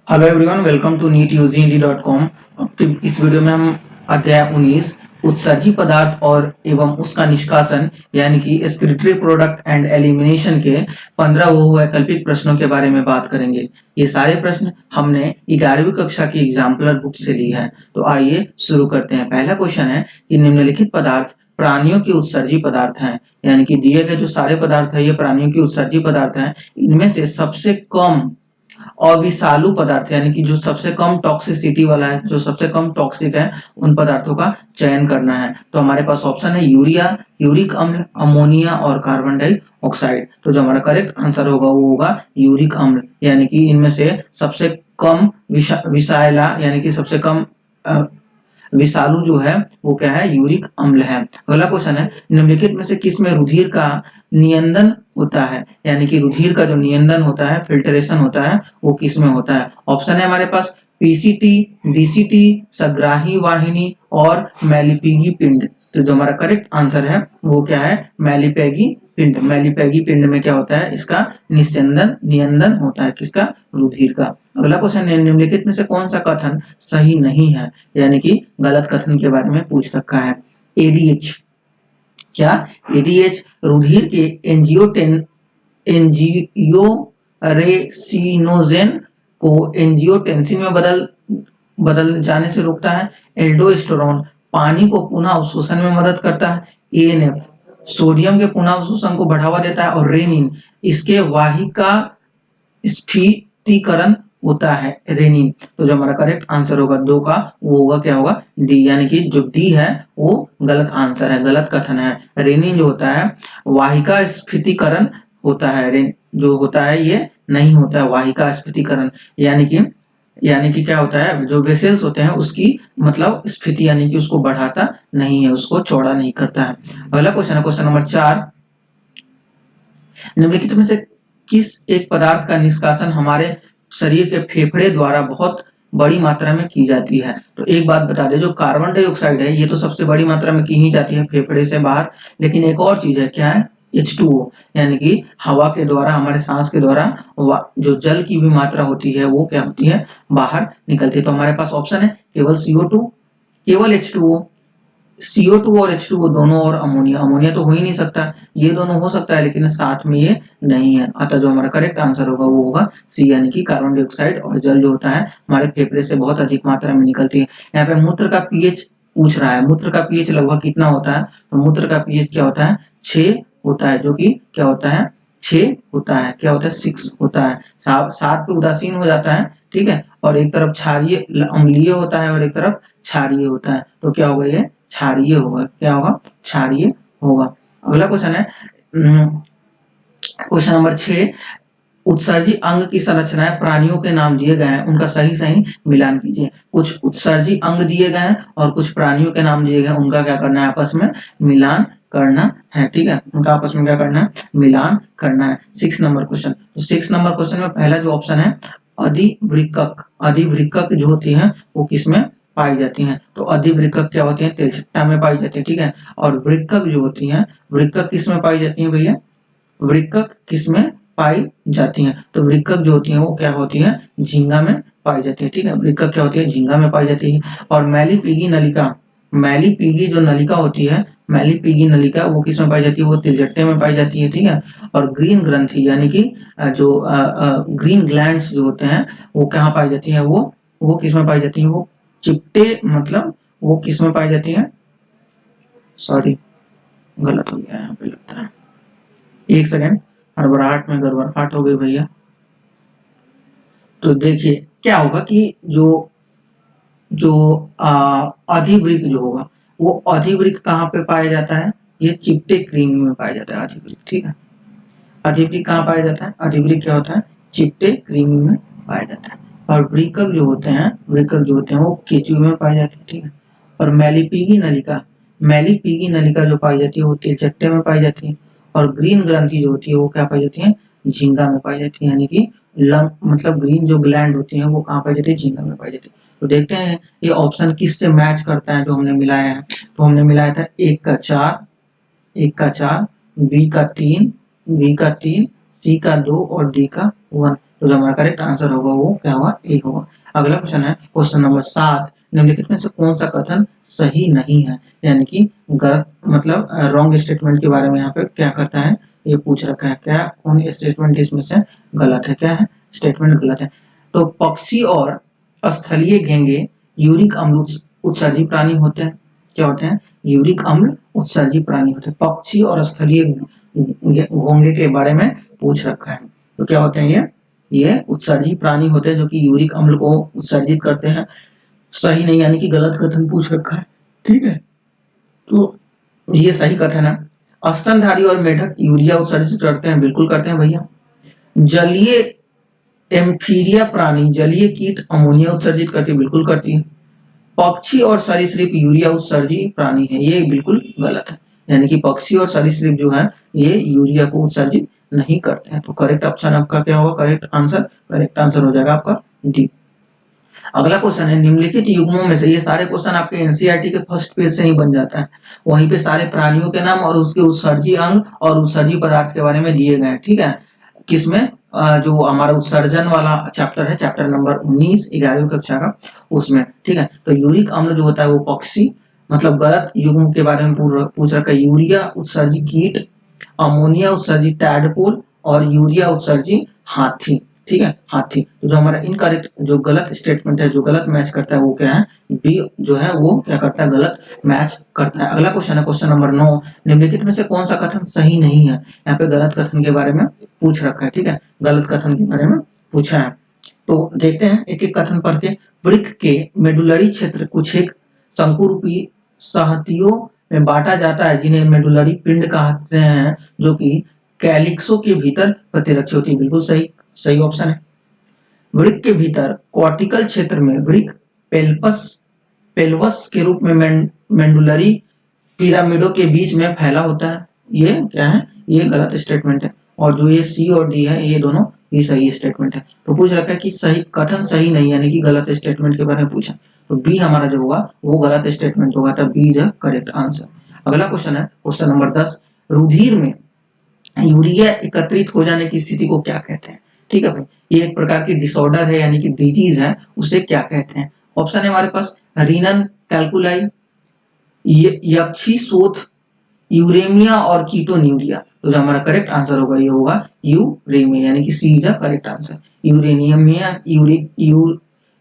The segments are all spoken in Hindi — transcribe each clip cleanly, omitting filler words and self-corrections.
Hello everyone, welcome to neetuznd.com। इस वीडियो में हम अध्याय 19 उत्सर्जी पदार्थ और एवं उसका निष्कासन यानी कि एक्सक्रीटरी प्रोडक्ट एंड एलिमिनेशन के 15 वैकल्पिक प्रश्नों के बारे में बात करेंगे। ये सारे प्रश्न हमने 11वीं कक्षा की एग्जाम्पलर बुक से ली है। तो आइए शुरू करते हैं। पहला क्वेश्चन है कि निम्नलिखित पदार्थ प्राणियों के उत्सर्जी पदार्थ हैं, यानी कि दिए गए जो सारे पदार्थ है ये प्राणियों की उत्सर्जी पदार्थ हैं। इनमें से सबसे कम अविषालु पदार्थ यानी कि जो सबसे कम टॉक्सिसिटी वाला है, जो सबसे कम टॉक्सिक है, उन पदार्थों का चयन करना है। तो हमारे पास ऑप्शन है यूरिया, यूरिक अम्ल, अमोनिया और कार्बन डाइऑक्साइड। तो जो हमारा करेक्ट आंसर होगा वो होगा यूरिक अम्ल, यानी कि इनमें से सबसे कम विषैला यानी कि सबसे कम विषालु जो है वो क्या है, यूरिक अम्ल है। अगला क्वेश्चन है निम्नलिखित में से किस में रुधिर का नियंत्रण होता है, यानी कि रुधिर का जो नियंत्रण होता है, फिल्ट्रेशन होता है, वो किस में होता है। ऑप्शन है हमारे पास पीसीटी, डीसीटी, सग्राही वाहिनी और मैलिपिगी पिंड। तो जो हमारा करेक्ट आंसर है वो क्या है, मैलिपेगी पिंड। मैलिपेगी पिंड में क्या होता है, इसका नियंत्रण होता है, किसका, रुधिर का। अगला क्वेश्चन है निम्नलिखित में से कौन सा कथन सही नहीं है, यानी कि गलत कथन के बारे में पूछ रखा है। एडीएच, क्या एडीएच रुधिर के एंजियोरेसिनोजेन को एंजियोटेंसिन में बदल जाने से रोकता है। एल्डोस्टेरोन पानी को पुनः अवशोषण में मदद करता है। एएनएफ सोडियम के पुनः अवशोषण को बढ़ावा देता है। और रेनिन इसके वाहिका स्फीतीकरण होता है, रेनिन। तो जो हमारा करेक्ट आंसर होगा 2 का, वो होगा क्या होगा, डी, यानी कि जो डी है वो गलत आंसर है, गलत कथन है। रेनिन जो होता है वाहिका स्फीतीकरण होता है, जो होता है ये नहीं होता है वाहिका स्फीतीकरण, यानी कि क्या होता है, जो वेसल्स होते हैं उसकी मतलब स्फीति यानी कि उसको बढ़ाता नहीं है, उसको चौड़ा नहीं करता है। अगला क्वेश्चन है क्वेश्चन नंबर 4, निम्नलिखित में से किस एक पदार्थ का निष्कासन हमारे शरीर के फेफड़े द्वारा बहुत बड़ी मात्रा में की जाती है। तो एक बात बता दे, जो कार्बन डाइऑक्साइड है ये तो सबसे बड़ी मात्रा में की ही जाती है फेफड़े से बाहर, लेकिन एक और चीज है, क्या है, H2O, यानी कि हवा के द्वारा, हमारे सांस के द्वारा जो जल की भी मात्रा होती है वो क्या होती है, बाहर निकलती है। तो हमारे पास ऑप्शन है केवल CO2, केवल H2O, CO2 और H2O दोनों और अमोनिया। अमोनिया तो हो ही नहीं सकता, ये दोनों हो सकता है लेकिन साथ में ये नहीं है। अतः जो हमारा करेक्ट आंसर होगा वो होगा सी, यानी कि कार्बन डाइऑक्साइड और जल जो होता है हमारे फेफड़े से बहुत अधिक मात्रा में निकलती है। यहाँ पे मूत्र का पीएच पूछ रहा है, मूत्र का पीएच लगभग कितना होता है, तो मूत्र का पीएच क्या होता है, 6 होता है, जो कि क्या होता है, 6 होता है, क्या होता है, 6 होता है। 7 पे उदासीन हो जाता है, ठीक है, और एक तरफ क्षारीय अम्लीय होता है और एक तरफ क्षारीय होता है, तो क्या होगा, ये क्षारीय होगा, क्या होगा, क्षारीय होगा। अगला क्वेश्चन है क्वेश्चन नंबर 6, उत्सर्जी अंग की संरचनाएं प्राणियों के नाम दिए गए हैं, उनका सही मिलान कीजिए। कुछ उत्सर्जी अंग दिए गए हैं और कुछ प्राणियों के नाम दिए गए हैं, उनका क्या करना है, आपस में मिलान करना है, ठीक है, उनका आपस में क्या करना है, मिलान करना है। 6 नंबर क्वेश्चन, तो 6 नंबर क्वेश्चन में पहला जो ऑप्शन है अधिवृक्क, अधिवृक्क जो होती है वो किसमें पाई जाती हैं, तो अधिवृक्क क्या होती है, तेलचिट्टा में पाई जाती है, ठीक है। और वृक्कक जो होती हैं, वृक्कक किस में पाई जाती है भैया, वृक्कक किस में पाई जाती हैं, तो वृक्कक जो होती है वो क्या होती है, झींगा में पाई जाती है, ठीक है, वृक्कक क्या होती है, झींगा में पाई जाती है। और मैलीपिगी नलिका, मैलीपिगी जो नलिका होती है, मैलीपिगी नलिका वो किस में पाई जाती है, वो तिलचट्टे में पाई जाती है, ठीक है। और ग्रीन ग्रंथि यानी कि जो ग्रीन ग्लैंड्स जो होते हैं वो कहाँ पाई जाती है, वो किस में पाई जाती है, वो चिपटे, मतलब वो किस में पाई जाती है, सॉरी गलत हो गया यहाँ पे लगता है, एक सेकेंड, हड़बड़ाहट में गड़बड़ाहट हो गई भैया। तो देखिए क्या होगा कि जो अधिवृक्क जो होगा वो अधिवृक्क कहाँ पे पाया जाता है, ये चिपटे कृमि में पाया जाता है अधिवृक्क, ठीक है। अधिवृक्क कहाँ पाया जाता है, अधिवृक्क क्या होता है, चिपटे कृमि में पाया जाता है। और वृक्कक जो होते हैं, वृक्कक जो होते हैं वो केंचुए में पाए जाते हैं, ठीक है। और मैलीपिगी नलिका, मैलीपिगी नलिका जो पाई जाती है वो तिलचट्टे में पाई जाती है। और ग्रीन ग्रंथि जो होती है वो क्या पाई जाती है, झींगा में पाई जाती है, यानी कि लंग मतलब ग्रीन जो ग्लैंड होती है वो कहाँ पाई जाती है, झींगा में पाई जाती है। तो देखते हैं ये ऑप्शन किससे मैच करता है जो हमने मिलाया है। तो हमने मिलाया था 1 का 4, 1 का 4, बी का 3, सी का 2 और डी का 1। तो जो हमारा करेक्ट आंसर होगा वो क्या होगा, ए होगा। अगला क्वेश्चन है क्वेश्चन नंबर 7, निम्नलिखित में से कौन सा कथन सही नहीं है, यानी कि गलत मतलब रॉन्ग स्टेटमेंट के बारे में यहाँ पे क्या करता है, ये पूछ रखा है। क्या कौन स्टेटमेंट इसमें से गलत है, क्या है स्टेटमेंट गलत है। तो पक्षी और स्थलीय घेंगे यूरिक अम्ल उत्सर्जी प्राणी होते हैं। क्या होते हैं, यूरिक अम्ल उत्सर्जी प्राणी होते हैं। पक्षी और स्थलीय घोंगे के बारे में पूछ रखा है। तो क्या होते हैं ये उत्सर्जी प्राणी होते हैं जो कि यूरिक अम्ल को उत्सर्जित करते हैं। सही नहीं यानी कि गलत कथन पूछ रखा है, ठीक है। तो ये सही कथन है। स्तनधारी और मेढक यूरिया उत्सर्जित करते हैं, बिल्कुल करते हैं भैया। जलीय एम्फीरिया प्राणी जलीय कीट अमोनिया उत्सर्जित करती है, बिल्कुल करती है। पक्षी और सरीसृप यूरिया उत्सर्जी प्राणी है, ये बिल्कुल गलत है। यानी कि पक्षी और सरीसृप जो है ये यूरिया को उत्सर्जित नहीं करते हैं। तो करेक्ट ऑप्शन आपका क्या होगा, करेक्ट आंसर हो जाएगा आपका डी। अगला क्वेश्चन है निम्नलिखित युग्मों में से, ये सारे क्वेश्चन आपके एनसीईआरटी के फर्स्ट पेज से ही बन जाता है। वहीं पे सारे प्राणियों के नाम और उसके उत्सर्जी अंग और उत्सर्जी पदार्थ के बारे में दिए गए हैं, ठीक है। किसमें जो हमारा उत्सर्जन वाला चैप्टर है, चैप्टर नंबर 19 11वीं कक्षा का, उसमें, ठीक है। तो यूरिक अम्ल जो होता है वो पक्षी मतलब गलत युग्म के बारे में पूछ रखा है। यूरिया उत्सर्जी कीट, अमोनिया उत्सर्जी टैडपोल और यूरिया उत्सर्जी हाथी, ठीक है, हाथी। तो जो हमारा इनकरेक्ट जो गलत स्टेटमेंट है, जो गलत मैच करता है वो क्या है, बी जो है वो क्या करता है, गलत मैच करता है। अगला क्वेश्चन है क्वेश्चन नंबर 9, निम्नलिखित में से कौन सा कथन सही नहीं है। यहाँ पे गलत कथन के बारे में पूछ रखा है, ठीक है, गलत कथन के बारे में पूछा है। तो देखते हैं एक एक कथन पढ़ के। वृक्क के मेडुलरी क्षेत्र कुछ एक शंकुरूपी सहतियों में बांटा जाता है जिन्हें मेडुलरी पिंड कहते हैं, जो कि कैलिक्सो के भीतर प्रतिरक्षी होती है, बिल्कुल सही, सही ऑप्शन है। वृक्क के भीतर कॉर्टिकल क्षेत्र में वृक्क पेल्वस के रूप में मेंडुलरी पिरामिडों के बीच में फैला होता है। ये क्या है, ये गलत स्टेटमेंट है। और जो ये सी और डी है ये दोनों ही सही स्टेटमेंट है। तो पूछ रखा है कि सही कथन सही नहीं यानी कि गलत स्टेटमेंट के बारे में पूछा, तो बी हमारा जो होगा वो गलत स्टेटमेंट होगा, तब बी इज करेक्ट आंसर। अगला क्वेश्चन है क्वेश्चन नंबर 10, रुधिर में यूरिया एकत्रित हो जाने की स्थिति को क्या कहते हैं, ठीक है भाई। ये एक प्रकार की डिसऑर्डर है यानी कि डिजीज है, उसे क्या कहते हैं। ऑप्शन है हमारे पास रीनल कैल्कुलाई, यक्षी शोथ, यूरेमिया और कीटोन्यूरिया। तो जो हमारा करेक्ट आंसर होगा ये होगा यूरेमिया, यानी कि सी इज करेक्ट आंसर।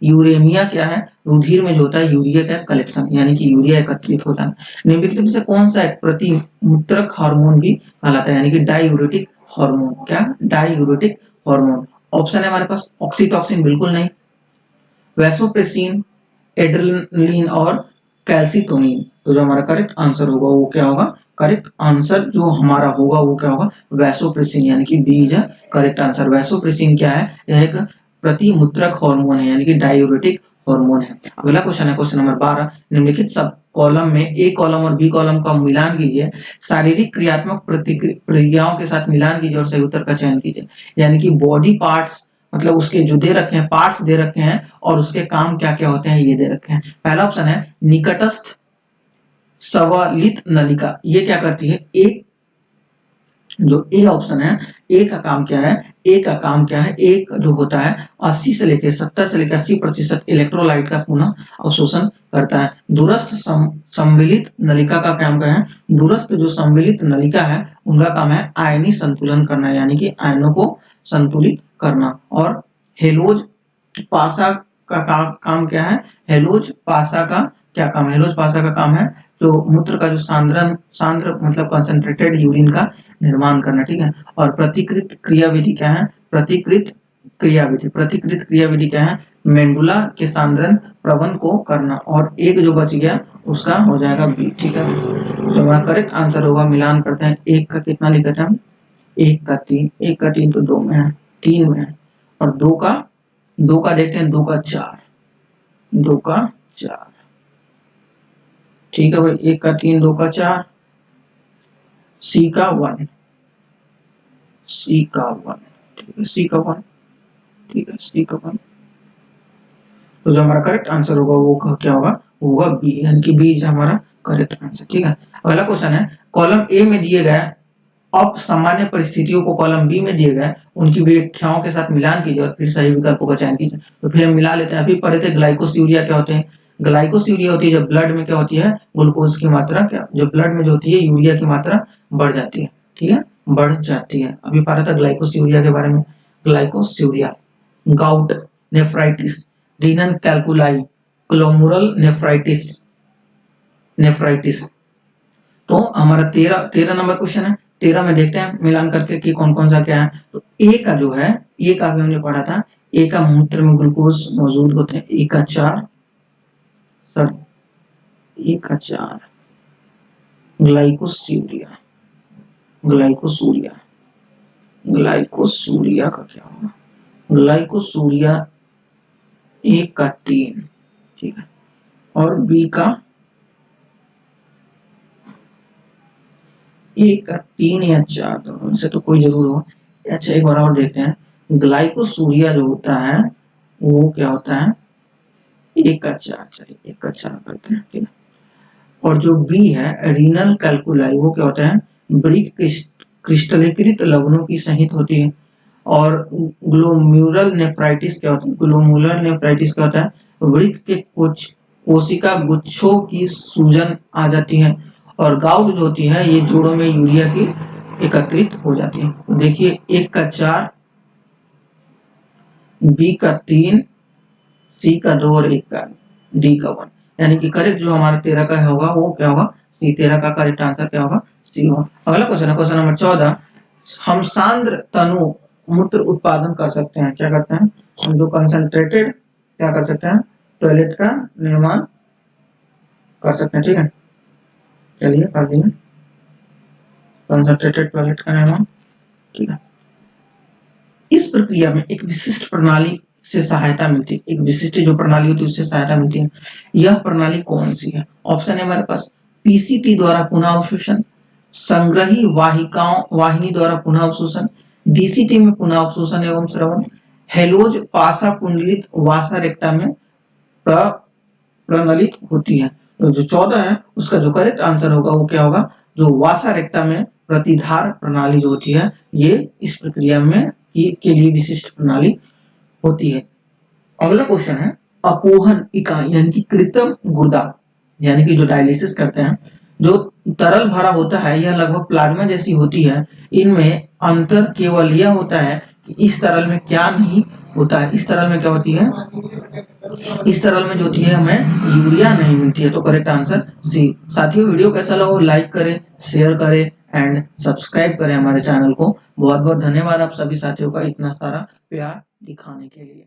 यूरेमिया क्या है, रुधिर में जो होता है यूरिया का कलेक्शन यानी कि यूरिया एकत्रित हो जाना। निम्नलिखित में से कौन सा एक प्रतिमूत्रक हार्मोन भी कहलाता है, यानी कि डायूरेटिक हार्मोन, क्या डायूरेटिक हार्मोन। ऑप्शन है हमारे पास ऑक्सीटॉसिन, बिल्कुल नहीं। वैसोप्रेसिन, एड्रेनलिन और कैल्सिटोनिन। तो जो हमारा करेक्ट आंसर होगा वो क्या होगा, करेक्ट आंसर जो हमारा होगा वो क्या होगा, वैसोप्रेसिन, यानी कि B is correct answer. Vasopressin क्या है, यह एक प्रतिमूत्रक हार्मोन है यानी कि डायूरेटिक हार्मोन है। अगला क्वेश्चन है क्वेश्चन नंबर 12, निम्नलिखित सब कॉलम में ए कॉलम और बी कॉलम का मिलान कीजिए, शारीरिक क्रियात्मक प्रतिक्रियाओं के साथ मिलान कीजिए और सही उत्तर का चयन कीजिए। यानी कि बॉडी पार्ट्स मतलब उसके जो दे रखे हैं पार्ट्स दे रखे हैं और उसके काम क्या क्या होते हैं ये दे रखे हैं। पहला ऑप्शन है निकटस्थ सवलित नलिका, ये क्या करती है, एक जो ए ऑप्शन है ए का काम क्या है, ए का काम क्या है, एक जो होता है 80 से लेकर 70 से लेकर 80% इलेक्ट्रोलाइट का पुनः अवशोषण करता है। दूरस्थ सम्मिलित नलिका का काम क्या है, दूरस्थ जो सम्मिलित नलिका है उनका काम है आयनी संतुलन करना यानी कि आयनों को संतुलित करना। और हेलोज पासा का काम क्या है, हेलोज पासा का क्या काम है, हेलोज पासा का काम है जो मूत्र का जो सांद्र मतलब कंसंट्रेटेड यूरिन का निर्माण करना, ठीक है। और प्रतिकृत क्रियाविधि क्या है, प्रतिकृत क्रियाविधि क्या है, मेंडुला के सांद्रण प्रबंध को करना। और एक जो बच गया उसका हो जाएगा बी, ठीक है। तो हमारा करेक्ट आंसर होगा, मिलान करते हैं, एक का कितना लिखा था, एक का 3 तो 2 में है, 3 में है। और 2 का देखते हैं, 2 का 4, ठीक है भाई। 1 का 3, 2 का 4, सी का 1, ठीक है, सी का 1। तो जो हमारा करेक्ट आंसर होगा वो क्या होगा, होगा बी, यानी कि बी हमारा करेक्ट आंसर, ठीक है। अगला क्वेश्चन है कॉलम ए में दिए गए अब सामान्य परिस्थितियों को कॉलम बी में दिए गए उनकी व्याख्याओं के साथ मिलान कीजिए और फिर सही विकल्पों का चयन कीजिए। तो फिर हम मिला लेते हैं। अभी पढ़े थे ग्लाइकोस्यूरिया क्या होते हैं। ग्लाइकोस्यूरिया होती है जब ब्लड में क्या होती है, ग्लूकोज की मात्रा क्या, जो ब्लड में जो होती है यूरिया की मात्रा बढ़ जाती है, ठीक है, बढ़ जाती है। अभी पढ़ा था ग्लाइकोस्यूरिया के बारे में। Glycosuria, gout, nephritis, renal calculi, glomerular nephritis, nephritis. तो हमारा 13 नंबर क्वेश्चन है। 13 में देखते हैं मिलान करके कि कौन कौन सा क्या है। तो ए का जो है, ए का भी हमने पढ़ा था, ए का मूत्र में ग्लूकोज मौजूद होते हैं। ए का 4 ग्लाइकोसूरिया, ग्लाइकोसूरिया, ग्लाइकोसूरिया का क्या होगा, ग्लाइकोसूरिया 1 का 3, ठीक है, और बी का 1 का 3 या 4, दोनों में से तो कोई जरूर हो। अच्छा एक बार और देखते हैं। ग्लाइकोसूरिया जो होता है वो क्या होता है, 1 का 4, चलिए 1 का 4 करते हैं, ठीक है। और जो बी है रीनल कैल्कुलाई वो क्या होता है, ब्रिक क्रिस्टलीकृत लवणों की सहित होती है। और ग्लोम्युलर नेफ्राइटिस क्या होता है, ग्लोमुलर नेफ्राइटिस क्या होता है, वृक्क के कुछ कोशिका गुच्छों की सूजन आ जाती है। और गाउट जो होती है ये जोड़ों में यूरिया की एकत्रित हो जाती है। तो देखिए 1 का 4, बी का 3, सी का 2 और 1 का, डी का 1, यानी कि करेक्ट जो हमारा 13 का होगा वो क्या होगा, सी। 13 का करेक्ट आंसर क्या होगा, सी होगा। अगला क्वेश्चन है क्वेश्चन नंबर 14। हम सांद्र तनु मूत्र उत्पादन कर सकते हैं, क्या करते हैं हम, जो कंसंट्रेटेड क्या कर सकते हैं, टॉयलेट का निर्माण कर सकते हैं, ठीक है। चलिए कर दिए कंसंट्रेटेड टॉयलेट का निर्माण, ठीक है। इस प्रक्रिया में एक विशिष्ट प्रणाली से सहायता मिलती है, एक विशिष्ट जो प्रणाली होती है उससे सहायता मिलती है। यह प्रणाली कौन सी है, ऑप्शन है हमारे पास पीसीटी द्वारा पुनः अवशोषण, संग्रही वाहिनी द्वारा पुनः अवशोषण, डीसीटी में पुनः अवशोषण एवं श्रवण, हेलोज पासा कुंडलित वासा रेक्टा में प्रनलित होती है। तो जो 14 है उसका जो करेक्ट आंसर होगा वो क्या होगा, जो वासा रेक्टा में प्रतिधार प्रणाली जो होती है ये इस प्रक्रिया में के लिए विशिष्ट प्रणाली होती है। अगला क्वेश्चन है अपोहन इकाई यानी कि कृत्रिम गुर्दा, यानी कि जो डायलिसिस करते हैं, जो तरल भरा होता है यह लगभग प्लाज्मा जैसी होती है। इनमें अंतर केवल यह होता है कि इस तरल में क्या नहीं होता है, इस तरल में क्या होती है, इस तरल में जो होती है हमें यूरिया नहीं मिलती है। तो करेक्ट आंसर सी। साथियों वीडियो कैसा लगा लाइक करें, शेयर करें एंड सब्सक्राइब करें हमारे चैनल को। बहुत बहुत धन्यवाद आप सभी साथियों का इतना सारा प्यार दिखाने के लिए।